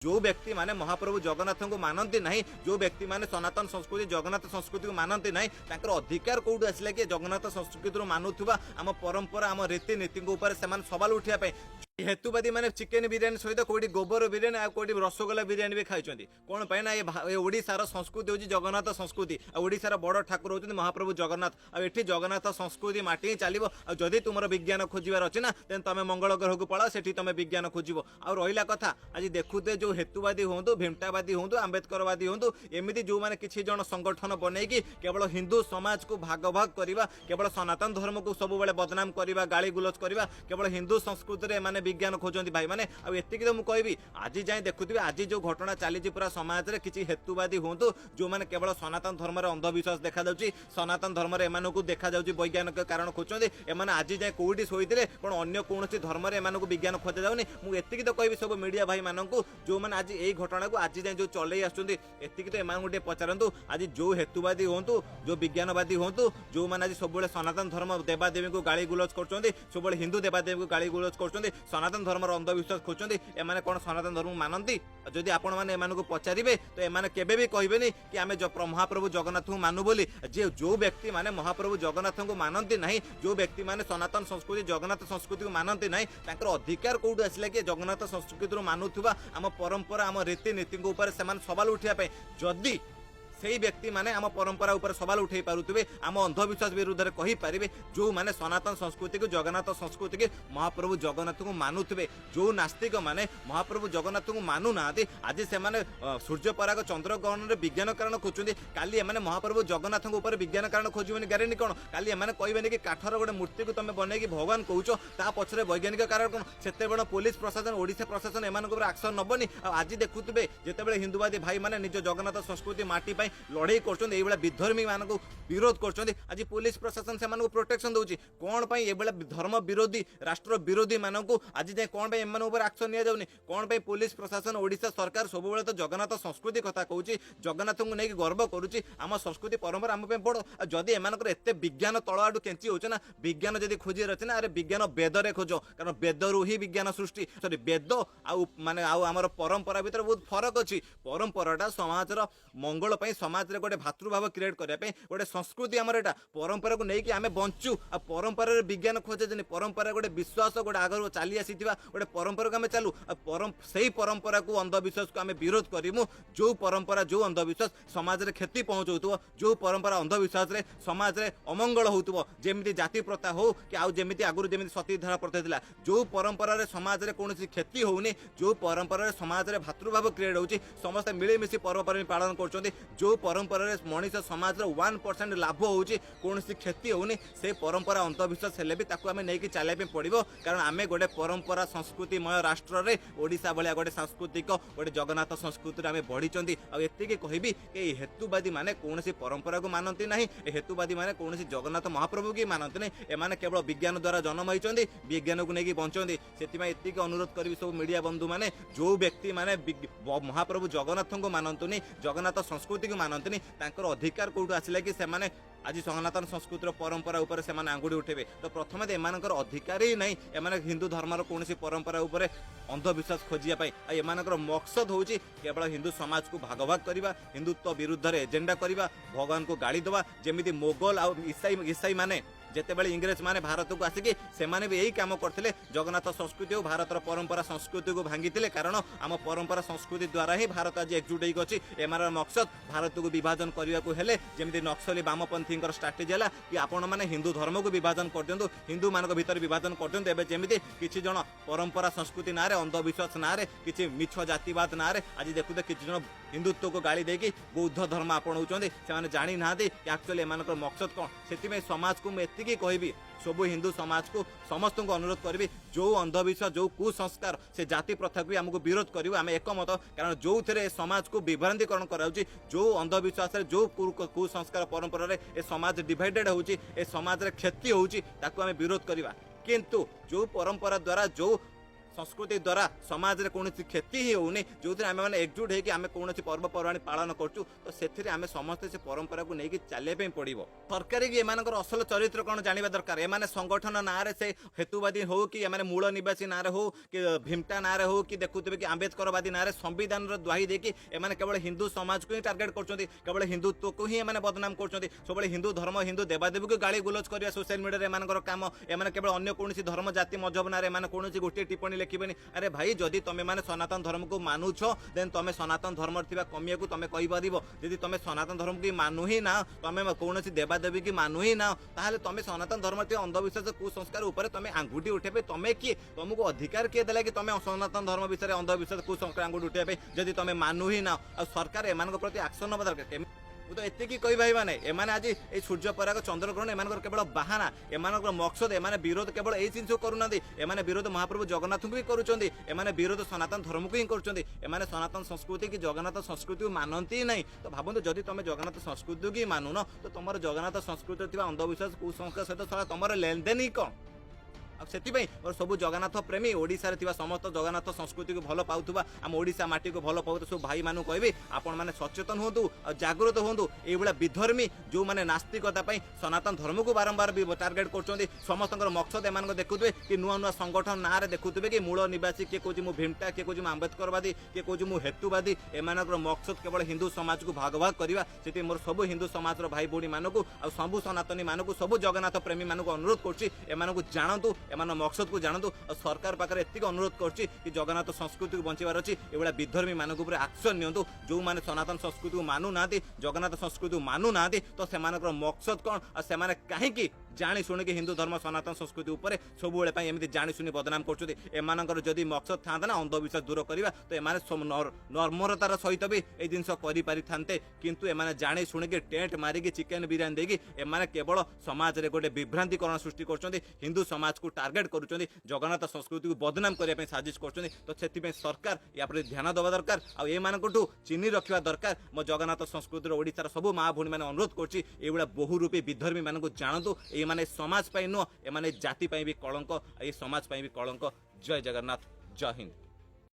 जो व्यक्ति माने महाप्रभु जगन्नाथ को मानती ना, जो व्यक्ति माने सनातन संस्कृति जगन्नाथ संस्कृति को मानती ना, अधिकार कौटू आसला कि जगन्नाथ संस्कृति मानुवा आम परंपरा आम रीतिनीति से सवाल उठाई हेतुवादी माने चिकेन बिरियानी सहित कोटी गोबर बिरियानी आ कोटी रसगोल्ला बिरियानी भी खाई कौन पाई ना ये ओडिशार संस्कृति होची जगन्नाथ संस्कृति ओडिशार बड़ ठाकुर होती महाप्रभु जगन्नाथ आठी जगन्नाथ संस्कृति माटी ही चलो जदि तुम विज्ञान खोजार अच्छे ना तेन तुम मंगल ग्रह को पड़ा से तुम विज्ञान खोज आ रहा कथा आज देखुते जो हेतुवादी हूँ भीमटावादी हूँ आंबेडकरवादी हूँ एमती जो मैंने किसी जन संगठन बनईकि केवल हिंदू समाज को भाग भाग करवा केवल सनातन धर्म को सब बदनाम करवा गाली गुलज करवा केवल हिंदू संस्कृति में विज्ञान खोजती भाई मैंने आतिक तो मुझे आज जाए देखुए आज जो घटना चली पूरा समाज में किसी हेतुवादी हूँ जो मैंने केवल सनातन धर्म अंधविश्वास देखा सनातन धर्म एम देखा वैज्ञानिक कारण खोजते एम आज जाए कौटी शोते कौन अन्य कौन धर्म एम विज्ञान खोजा जाऊनी मुझे तो कहि सब मीडिया भाई मानक जो मैंने आज यही घटना को आज जाए जो चल आसती तो एम गोटे पचारतु आज जो हेतुवादी हूँ जो विज्ञानवादी हूँ जो मैंने आज सब सनातन धर्म देवादेवी को गाली गुलज कर सब हिंदू देवादेवी को गाली गुलज कर सनातन धर्म अंधविश्वास खोजते एम कौन सनातन धर्म मानती जदि आपण मैंने एम पचारे तो एम केबे भी कहबेनि कि आम महाप्रभु जगन्नाथ को मानु बोली जो व्यक्ति माने महाप्रभु जगन्नाथ को मानती ना जो व्यक्ति माने सनातन संस्कृति जगन्नाथ संस्कृति को मानती ना अधिकार कौटू आसला कि जगन्नाथ संस्कृति मानुवा आम परंपरा आम रीतिनीति से सवाल उठाई जदि से व्यक्ति माने आम परंपरा उपर सवाल उठे पारुथिबे आम अंधविश्वास विरुद्ध में कहि पारिबे जो माने सनातन संस्कृति को जगन्नाथ संस्कृति के महाप्रभु जगन्नाथ को मानुथिबे जो नास्तिक माने महाप्रभु जगन्नाथ को मानु नाथि आज से माने सूर्य पराग चंद्र ग्रहण रे विज्ञान कारण खोजुंदी काली एमाने महाप्रभु जगन्नाथ को ऊपर विज्ञान कारण खोजिबेनि गारेंटी कोन काली एमाने कहबेनि कि काठर गोटे मूर्ति को तमे बनेकी भगवान कहउचो ता पछरे वैज्ञानिक कारण कोन सेते बड़ पुलिस प्रशासन ओडिशा प्रशासन एमान ऊपर एक्शन नबनी आज देखुथिबे जेतेबेले हिंदूवादी भाई माने निज जगन्नाथ संस्कृति माटी पई लड़ाई कर विधर्मी मान विरोध कर आज पुलिस प्रशासन से प्रोटेक्शन दूसरी कौन पाई ये धर्म विरोधी राष्ट्र विरोधी मानक आज जाए कौन एम एक्शन नि जाऊनी कौन पाई पुलिस प्रशासन ओडिशा सरकार सब तो जगन्नाथ संस्कृति कथा कहूँ जगन्नाथ को लेकिन गर्व करुच्ची आम संस्कृति परंपरा आम बड़ जदि एम एत विज्ञान तल आड़ केंची हो विज्ञान जब खोजी अच्छे ना अरे विज्ञान वेदरे खोज कारण वेदरू ही विज्ञान सृष्टि सॉरी वेद आने आम परंपरा भीतर बहुत फरक अच्छी परंपराटा समाज मंगल समाज रे गोटे भातृभाव क्रिएट करने गोटे संस्कृति आमर एटा परंपरा को लेकिन आम बंचु आ परंपरा विज्ञान खोजे परंपरा गोटे विश्वास गोटे आगर चली आसी गोटे परंपरा को आम चलू से परंपरा को अंधविश्वास को आम विरोध करूँ जो परंपरा जो अंधविश्वास समाज में क्षति पहुँचाऊ जो परंपरा अंधविश्वास रे समाज में अमंगल होमती जाति प्रथा हो कि आउमी आगुरी जमी सतीधारा प्रथा था जो परंपरा समाज में कौन क्षति होनी जो परंपरा समाज में भातृभाव क्रिएट हो समस्ते मिलमिशि पर्वपर्णी पालन कर जो परंपरा मनीष समाज 1% लाभ होची कौन क्षति होनी से परंपरा अंधविश्वास हेले भी ताकू आमे नेकी चलाइबे पड़िबो कारण आमे गोटे परंपरा संस्कृतिमय राष्ट्र रे ओडिशा भलिया गोटे सांस्कृतिक गोटे जगन्नाथ संस्कृति आमे बढ़ीचंती आ एतिके कहबी कि हेतुवादी माने कौन परंपरा को मानती नहीं हेतुवादी माने कौन जगन्नाथ महाप्रभु की मानती नहीं एमाने केवल विज्ञान द्वारा जन्म होइचंती विज्ञान को लेकिन बंचंती सेतिमा एतिके अनुरोध करी सब मीडिया बंधु माने जो व्यक्ति माने महाप्रभु जगन्नाथ को मानतुनी जगन्नाथ संस्कृति को मानतुनी तांकर अधिकार कौटू आसला कि सेमाने आज सनातन संस्कृतिर परंपरा उपर से आंगुड़ी उठेबे तो प्रथम एम अधिकार ही नहीं एम हिंदू धर्मर कौन परंपरा उपर अंधविश्वास खोजिया एम मकसद हूँ केवल हिंदू समाज को भाग भाग करवा हिंदुत्व विरुद्ध एजेंडा करवा भगवान को गाड़ी देवा जमी मोगल आ ईसाई माने जितेबाला इंग्रेज माने भारत को आसिकी सेमाने भी यही काम करते जगन्नाथ संस्कृति और भारतर परंपरा संस्कृति को भांगी कारण आम परंपरा संस्कृति द्वारा ही भारत आज एकजुट होगी एमार मकसद भारत को विभाजन करने को हेले जमी नक्सली वामपंथी स्ट्राटेजी है कि आपण मैंने हिंदू धर्म को विभाजन कर दिंतु हिंदू मान भीतर विभाजन कर दिंतु एवं जमी किसी जन परंपरा संस्कृति ना अंधविश्वास ना किसी मिछ जातिवाद ना आज देखुते किसी जन हिंदुत्व को गाड़ी देकी बौद्ध धर्म आपणाऊँच से जानी ना एक्चुअली एम मकसद कौन से समाज को मुझे कहबी सब हिंदू समाज को समस्त को अनुरोध करी जो अंधविश्वास जो कुसंस्कार से जाति प्रथा को आमको विरोध करूँ आम एकमत कारण जो थे समाज को विभ्रांतिकरण कराऊँच जो अंधविश्वास जो कुसंस्कार परंपरा ए समाज डिवाइडेड होची ए समाज रे क्षति होची ताकू आम विरोध करवा किंतु जो परंपरा द्वारा जो संस्कृति द्वारा समाज रे कोनोसी क्षति ही होउनी जो दिन आमे माने एकजुट हे कि आमे कोनोसी पर्व पर्वाणी पालन करचु तो सेथिरे आमे समस्त से परंपरा को नेकी चालिया पे पड़िबो सरकार कि एमानकर असल चरित्र कोन जानिबा दरकार एमाने संगठन नारे से हेतुवादी हो कि एमाने मूल निवासी नारे हो कि भीमटा नारे हो कि देखुतबे कि आंबेडकरवादी नारे संविधान रो द्वाही देकी एमाने केवल हिंदू समाज को ही टार्गेट करचोंती केवल हिंदुत्व को ही एमाने बदनाम करचोंती सबले हिंदू धर्म हिंदू देवादेवी को गाली गुलज करिया सोशल मीडिया रे एमानकर काम एमाने केवल अन्य कोनोसी धर्म जाति मजहब नारे एमाने कोनोसी गोटे टिप्पणी लिखिबेनी अरे भाई जदि तमे माने सनातन धर्म को मानुछ देन तमे सनातन धर्म थिबा कमिया को तमे कहि परिबो यदि तमे सनातन धर्म की मानु ही ना तमे कोनोसी देवादेवी की मानु ही ना ताहले तमे सनातन धर्म थिबा अंधविश्वास कुसंस्कार ऊपर तमे आंगुठी उठेबे तमे की तुमको अधिकार किए देला कि तमे सनातन धर्म विषय अंधविश्वास कुसंस्कार आंगुठी उठेबे जदि तमे मानु ही ना आ सरकार एमान प्रति एक्शन नबा दरकार तो एति की कहि भाई माने एमाने आज ए सूर्य पराग चंद्रग्रहण एमानकर केवल बहाना एमानकर मकसद एमाने विरोध केवल ए जिनस करूनांदी एमाने विरोध महाप्रभु जगन्नाथ को भी करूचंदी एमाने विरोध सनातन धर्म को ही करूचंदी एमाने सनातन संस्कृति की जगन्नाथ संस्कृति को मानती ही नहीं तो भाबंतु जदि तमे जगन्नाथ संस्कृति की मानुन तो तुमर जगन्नाथ संस्कृति थिबा अंधविश्वास कुसंस्कार सहित तुमर लेनदेन ही कौन से सब जगन्नाथ प्रेमी ओडिशा थिबा समस्त जगन्नाथ संस्कृति को भल पाउथुबा आम ओडिशा माटी को भल पाउथ सब भाई मानु कहबे आपण माने सचेतन होंतु जागृत होंतु ए भला विधर्मी जो माने नास्तिकता पई सनातन धर्म को बारंबार टार्गेट करचोंदी समस्तकर मकसद एमान को देखुथबे कि नुआ नुआ संगठन ना रे देखुथबे कि मूल निवासी के कोजि मु भीमटा के कोजि मु आंबेडकरवादी के कोजि मु हेतुवादी एमानकर मकसद केवल हिंदू समाज को भाग भाग करबा सेति मोर सब हिंदू समाज रो भाई बोडी मानको आ सब सनातनी मानको सब जगन्नाथ प्रेमी मानको अनुरोध करछि एमानको जानतु एमान मकसद को जानतु और सरकार पाखे एतिक अनुरोध करछि कि जगन्नाथ संस्कृति को बंचार अच्छी एभा विधर्मी मान एक्शन नियंतु जो माने सनातन संस्कृति को मानु ना जगन्नाथ संस्कृति को मानु ना तो से मकसद कौन और से कहीं जानी शुणी हिंदू धर्म सनातन संस्कृति उपर सब एमती जानी शुणी बदनाम कर जदि मकसद था ना अंधविश्वास दूर करवा तो एम नर्मरतार सहित भी ये जिन करे किंतु एम जानी शुणी टेंट मारिकी चिकेन बिरियानी देकी एम केवल समाज में गोटे विभ्रांतिकरण सृष्टि कर हिंदू समाज को टार्गेट करुँच जगन्नाथ संस्कृति को बदनाम करने साजिश कर सरकार या ध्यान देवा दरकार आठू चिन्ह रखा दरकार मो जगन्नाथ संस्कृति ओडिशार सब माँ भूणी मैंने अनुरोध कर बहुरूपी विधर्मी मानक जानतु ये माने समाज नुह ए जाति भी कलंक ये समाज भी कलंक जय जगन्नाथ जय हिंद।